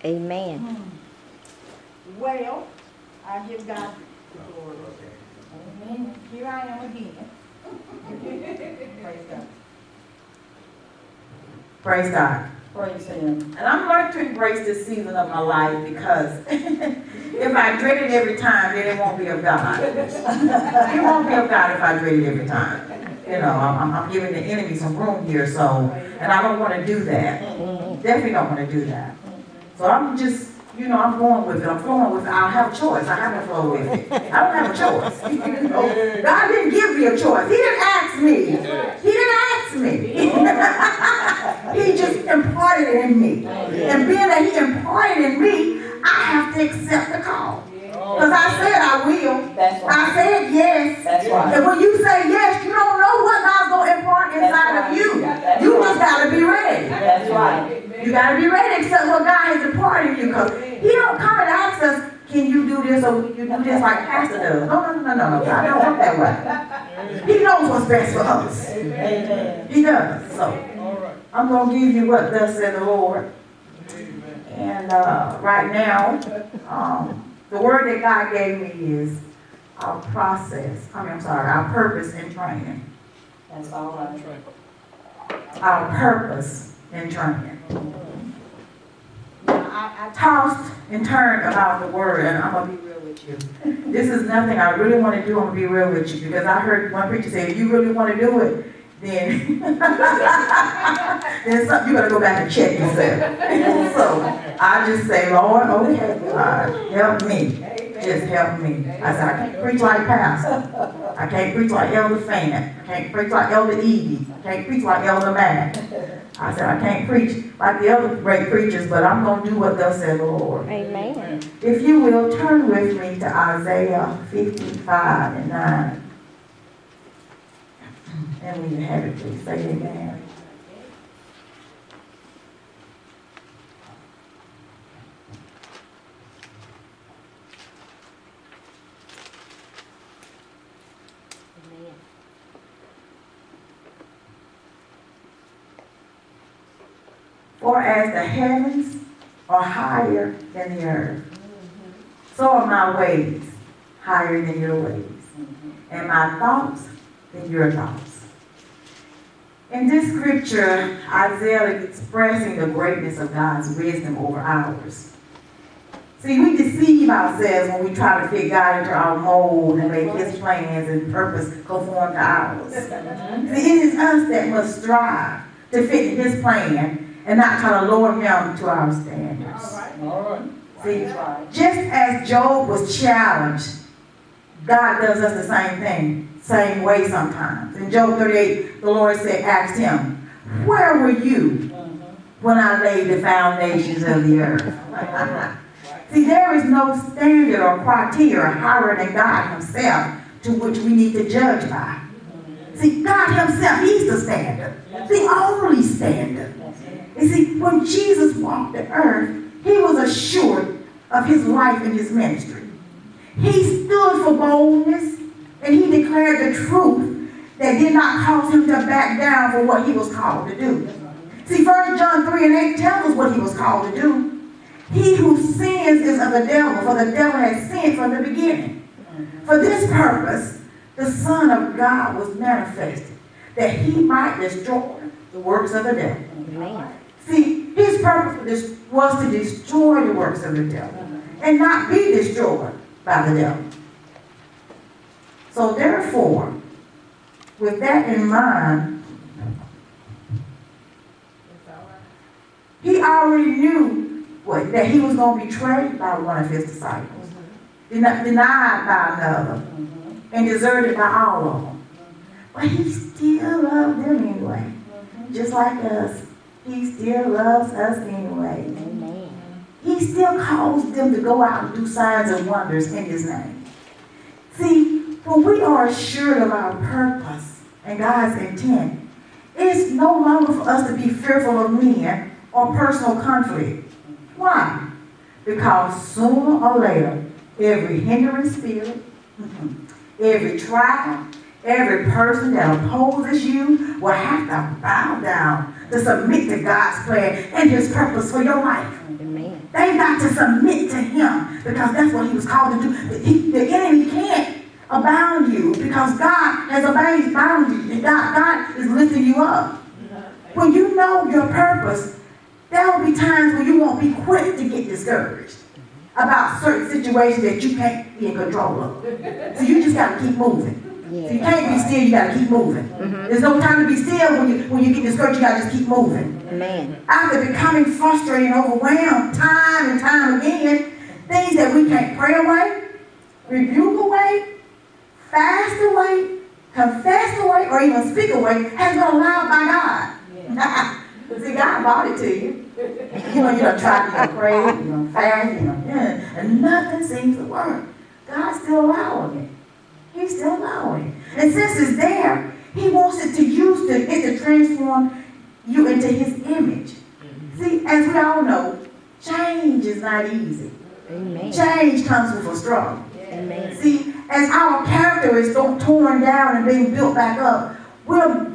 Amen. Well, I give God the glory. Amen. Here I am again. Praise God. Praise God. Praise Him. And I'm learning to embrace this season of my life because if I dread it every time, then it won't be of God. It won't be of God if I dread it every time. You know, I'm giving the enemy some room here, so, and I don't want to do that. Definitely don't want to do that. So I'm just, you know, I'm going with it. I'm flowing with it. I don't have a choice. I have to flow with it. I don't have a choice. You know, God didn't give me a choice. He didn't ask me. He didn't ask me. He just imparted it in me. And being that He imparted in me, I have to accept the call. Because I said I will. That's right. I said yes. That's right. And when you say yes, you don't know what God's going to impart inside of you. You just got to be ready. That's right. You got to be ready to accept what God has imparted in you. Because He don't come and ask us, can you do this or can you do this like Pastor does? No. God don't work that way. He knows what's best for us. Amen. He does. So I'm going to give you what thus said the Lord. And right now, the word that God gave me is our our purpose in training. That's all right. Our purpose in training. Now, I tossed and turned about the word, and I'm going to be real with you. This is nothing I really want to do. I'm going to be real with you because I heard one preacher say, if you really want to do it, then, then you got to go back and check yourself. So I just say, Lord, okay, God, help me. Just help me. I said, I can't preach like Pastor. I can't preach like Elder Fan. I can't preach like Elder Edie. I can't preach like Elder Matt. I said, I can't preach like the other great preachers, but I'm going to do what thus said the Lord. Amen. If you will, turn with me to Isaiah 55 and 9. And when you have it, please say amen. For as the heavens are higher than the earth, so are my ways higher than your ways, and my thoughts than your thoughts. In this scripture, Isaiah is expressing the greatness of God's wisdom over ours. See, we deceive ourselves when we try to fit God into our mold and make His plans and purpose conform to ours. See, it is us that must strive to fit His plan and not try to lower Him to our standards. All right. See, just as Job was challenged, God does us the same thing, same way sometimes. In Job 38, the Lord asked him, where were you when I laid the foundations of the earth? See, there is no standard or criteria higher than God Himself to which we need to judge by. See, God Himself, He's the standard, the only standard. You see, when Jesus walked the earth, He was assured of His life and His ministry. He stood for boldness, and He declared the truth that did not cause Him to back down for what He was called to do. See, 1 John 3 and 8 tells us what He was called to do. He who sins is of the devil, for the devil has sinned from the beginning. For this purpose, the Son of God was manifested, that He might destroy the works of the devil. Amen. See, His purpose was to destroy the works of the devil and not be destroyed by the devil. So therefore, with that in mind, He already knew that He was going to be betrayed by one of His disciples, denied by another, and deserted by all of them. But He still loved them anyway, just like us. He still loves us anyway. Amen. He still calls them to go out and do signs and wonders in His name. See, when we are assured of our purpose and God's intent, it's no longer for us to be fearful of men or personal conflict. Why? Because sooner or later, every hindering spirit, every trial, Every person that opposes you will have to bow down to submit to God's plan and His purpose for your life. Amen. They've got to submit to Him because that's what He was called to do. The enemy can't abound you because God has bound you. And God is lifting you up. When you know your purpose, there will be times when you won't be quick to get discouraged about certain situations that you can't be in control of. So you just got to keep moving. Yeah. So you can't be still, you got to keep moving. There's no time to be still when you get discouraged, you got to just keep moving. Amen. After becoming frustrated and overwhelmed time and time again, things that we can't pray away, rebuke away, fast away, confess away, or even speak away has been allowed by God. See, God brought it to you. You done tried to pray, you done fast, and nothing seems to work. God's still allowing it. He's still allowing it. And since it's there, He wants it to use it to transform you into His image. See, as we all know, change is not easy. Amen. Change comes with a struggle. Amen. See, as our character is torn down and being built back up,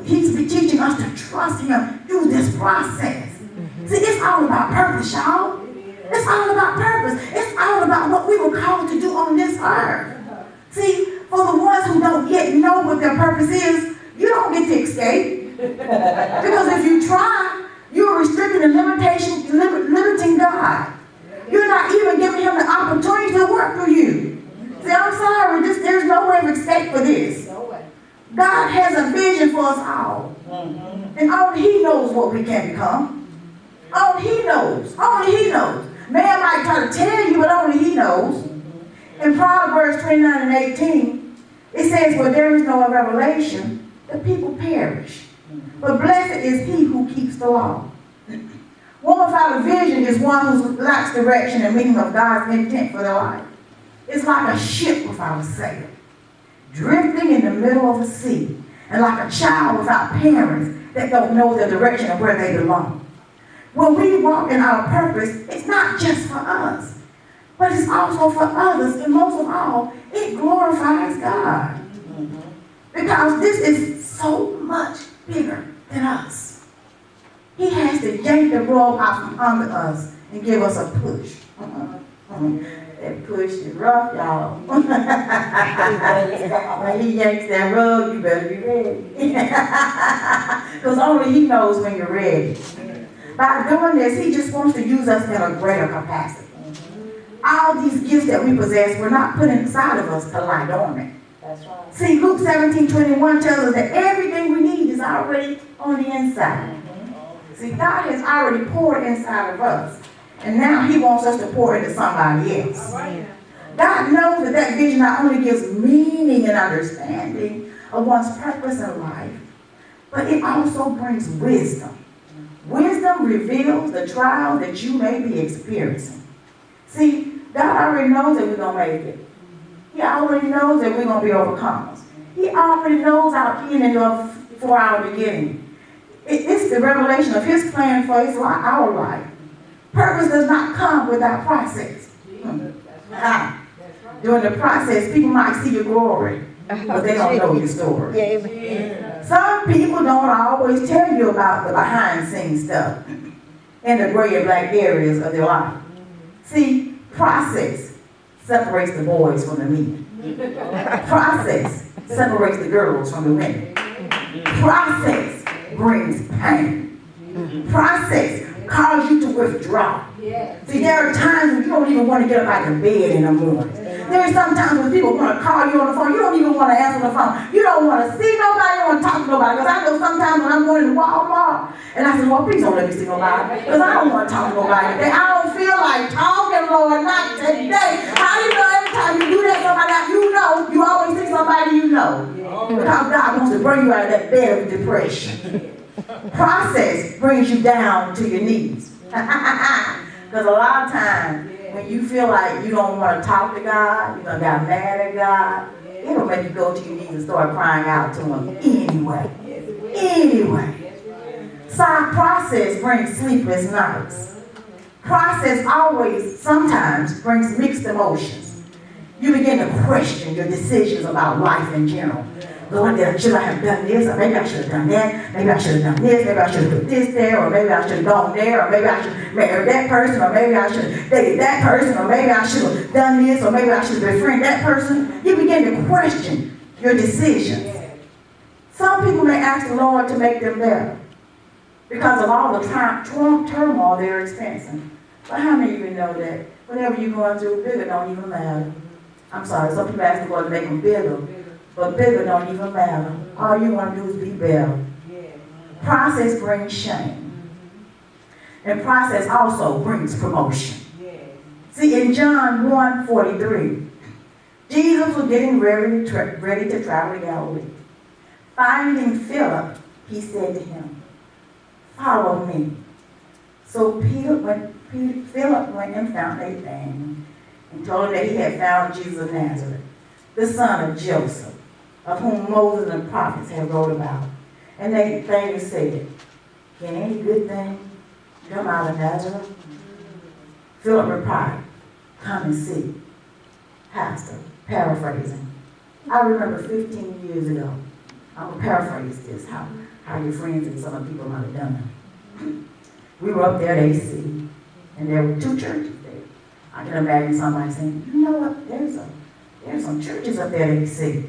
He's teaching us to trust Him through this process. See, it's all about purpose, y'all. It's all about purpose. It's all about what we were called to do on this earth. See, for the ones who don't yet know what their purpose is, you don't get to escape. Because if you try, you're restricting and limiting God. You're not even giving Him the opportunity to work for you. See, I'm sorry, there's no way of escape for this. God has a vision for us all. And only He knows what we can become. Only He knows. Only He knows. Man might try to tell you, but only He knows. In Proverbs 29 and 18, it says, where there is no revelation, the people perish. But blessed is he who keeps the law. One without a vision is one who lacks direction and meaning of God's intent for their life. It's like a ship without a sail, drifting in the middle of the sea, and like a child without parents that don't know the direction of where they belong. When we walk in our purpose, it's not just for us, but it's also for others, and most of all, it glorifies God. Because this is so much bigger than us. He has to yank the rug out from under us and give us a push. That push is rough, y'all. When He yanks that rug, you better be ready. Because only He knows when you're ready. By doing this, He just wants to use us in a greater capacity. All these gifts that we possess were not put inside of us to lie dormant. That's right. See, Luke 17:21 tells us that everything we need is already on the inside. See, God has already poured inside of us. And now He wants us to pour into somebody else. God knows that vision not only gives meaning and understanding of one's purpose in life, but it also brings wisdom. Wisdom reveals the trial that you may be experiencing. See, God already knows that we're going to make it. He already knows that we're going to be overcomers. He already knows our end for our beginning. It's the revelation of His plan for our life. Purpose does not come without process. During the process, people might see your glory, but they don't know your story. Some people don't always tell you about the behind-the-scenes stuff and the gray and black areas of their life. See, process separates the boys from the men. Process separates the girls from the women. Process brings pain. Process causes you to withdraw. See, there are times when you don't even want to get up out of bed in the morning. There are some times when people want to call you on the phone. You don't even want to answer the phone. You don't want to see nobody. You don't want to talk to nobody. Because I know sometimes when I'm going to Walmart, and I say, Lord, please don't let me see nobody. Because I don't want to talk to nobody today. I don't feel like talking, Lord, not today. How do you know every time you do that, somebody that you know, you always see somebody you know? Because God wants to bring you out of that bed of depression. Process brings you down to your knees. Because a lot of times, when you feel like you don't want to talk to God, you're going to get mad at God, it'll make you go to your knees and start crying out to Him anyway. So our process brings sleepless nights. Process sometimes brings mixed emotions. You begin to question your decisions about life in general. Lord, should I have done this? Or maybe I should have done that. Maybe I should have done this. Maybe I should have put this there. Or maybe I should have gone there. Or maybe I should have married that person. Or maybe I should have dated that person. Or maybe I should have done this. Or maybe I should have befriended that person. You begin to question your decisions. Some people may ask the Lord to make them better because of all the turmoil they're experiencing. But how many of you know that whatever you're going through, bigger don't even matter? I'm sorry, some people ask the Lord to make them bigger, but bigger don't even matter. All you want to do is be better. Process brings shame. And process also brings promotion. See, in John 1:43, Jesus was getting ready to travel to Galilee. Finding Philip, he said to him, "Follow me." So Philip went and found Nathanael and told him that he had found Jesus of Nazareth, the son of Joseph, of whom Moses and the prophets had wrote about. And Nathanael said, "Can any good thing come out of Nazareth?" Philip replied, "Come and see." Pastor, paraphrasing. I remember 15 years ago, I'm going to paraphrase this, how your friends and some of the people might have done it. We were up there at AC, and there were 2 churches there. I can imagine somebody saying, "You know what, there's some churches up there at AC.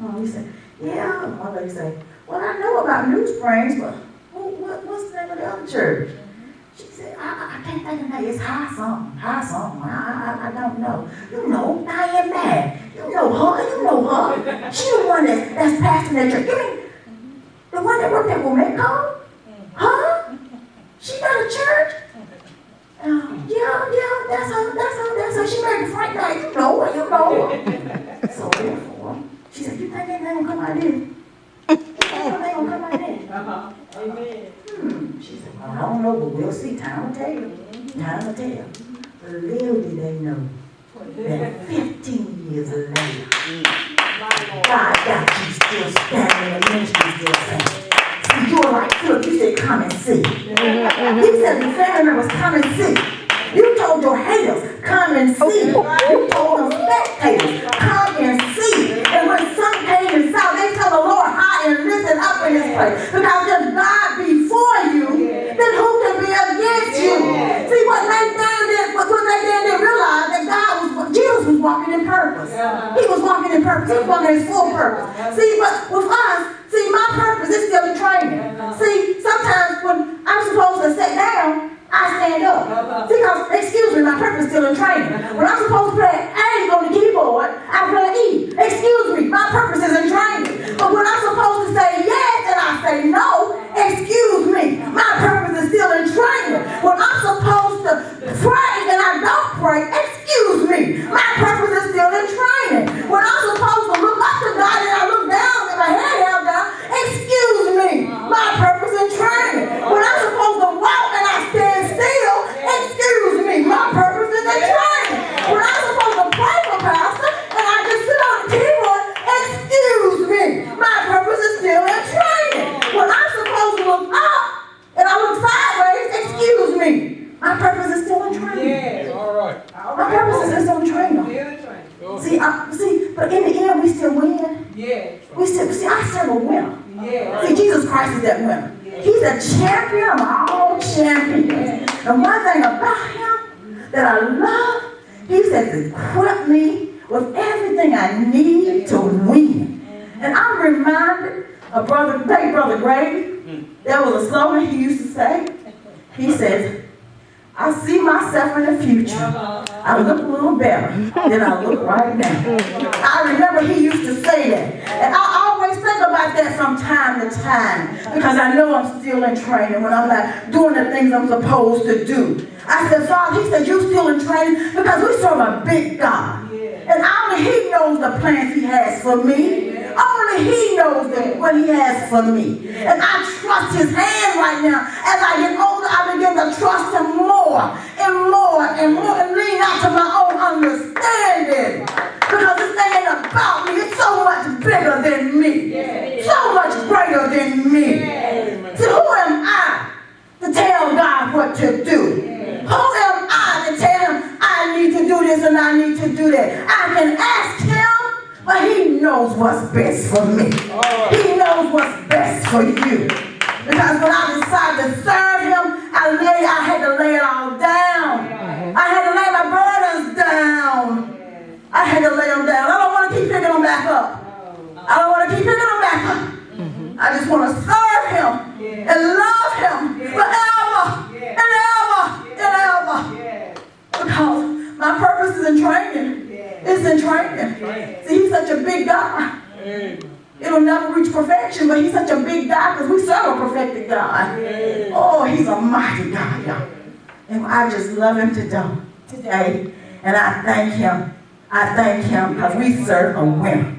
Oh, we said, "Yeah." My lady said, "Well, I know about New Springs, but what's the name of the other church?" She said, I can't think of that. It's high something. I don't know. You know, Diane Mad. You know her. She the one that's pastoring that church. You mean the one that worked at Womeco? Huh? She got a church? Yeah, that's her. She married Frank Knight. You know her. So therefore, she said, "You think that ain't gonna come out of this? You think they gonna come out of this?" Amen. She said, "Well, I don't know, but we'll see. Time will tell. Time will tell." But little did they know that 15 years later, God got you still standing and the ministry still standing. See, you're like Philip. You said, "Come and see." He said the family members, "Come and see." You told your haters, "Come and see." You told the spectators, "Come and see." And when some came and saw, they tell the Lord high and lifted up in His place. Because if God before you, then who can be against you? See, what Nathanael didn't realize that Jesus was walking in purpose. He was walking in purpose. He was walking in His full purpose. See, but with us, my purpose is still in training. See, sometimes when I'm supposed to sit down, I stand up. See, excuse me, my purpose is still in training. When I'm supposed to play A on the keyboard, I play E. Excuse me, my purpose is in training. But when I'm supposed to say yes and I say no, excuse me, my purpose is still in training. When I'm supposed to pray and I don't pray, excuse me, my purpose is still in training. When I'm supposed to look up to God and I look down and my head held down, excuse me, my purpose is in training. When I'm supposed to walk and I stand still, excuse me, my purpose is in training. When I'm supposed to pray for pastor and I just sit on the keyboard, excuse me, my purpose is still in training. When I'm supposed to look up and I look sideways, excuse me, my purpose is still in training. Yeah, all right. My purpose is still in training. See, but in the end, we still win. Yeah. I serve a winner. Yeah. See, Jesus Christ is that winner. He's a champion of all champions. And one thing about Him that I love, He says, "Equip me with everything I need to win." And I'm reminded of late Brother Grady. There was a slogan he used to say. He says, "I see myself in the future. I look a little better than I look right now." I remember he used to say that. And I always think about that from time to time because I know I'm still in training when I'm not doing the things I'm supposed to do. I said, "Father," He said, "You still in training?" Because we serve a big God. And only He knows the plans He has for me. Only He knows what He has for me. And I trust His hand right now. As I get older, I begin to trust Him more and more and more and lean out to my own understanding. Because this thing ain't about me. It's so much bigger than me. So much greater than me. So who am I to tell God what to do? Who am I to tell Him I need to do this and I need to do that? I can ask Him, But he knows what's best for me. All right. He knows what's best for you. Because when I decided to serve him, I had to lay it all down. I had to lay my burdens down. I had to lay them down. I don't want to keep picking them back up. I don't want to keep picking them back up. I just want to serve him and love him forever and ever and ever. Because my purpose is in training. It's in training. See, he's such a big God. It'll never reach perfection, but he's such a big God because we serve a perfected God. Oh, he's a mighty God, y'all. And I just love him today. And I thank him. I thank him because we serve a winner.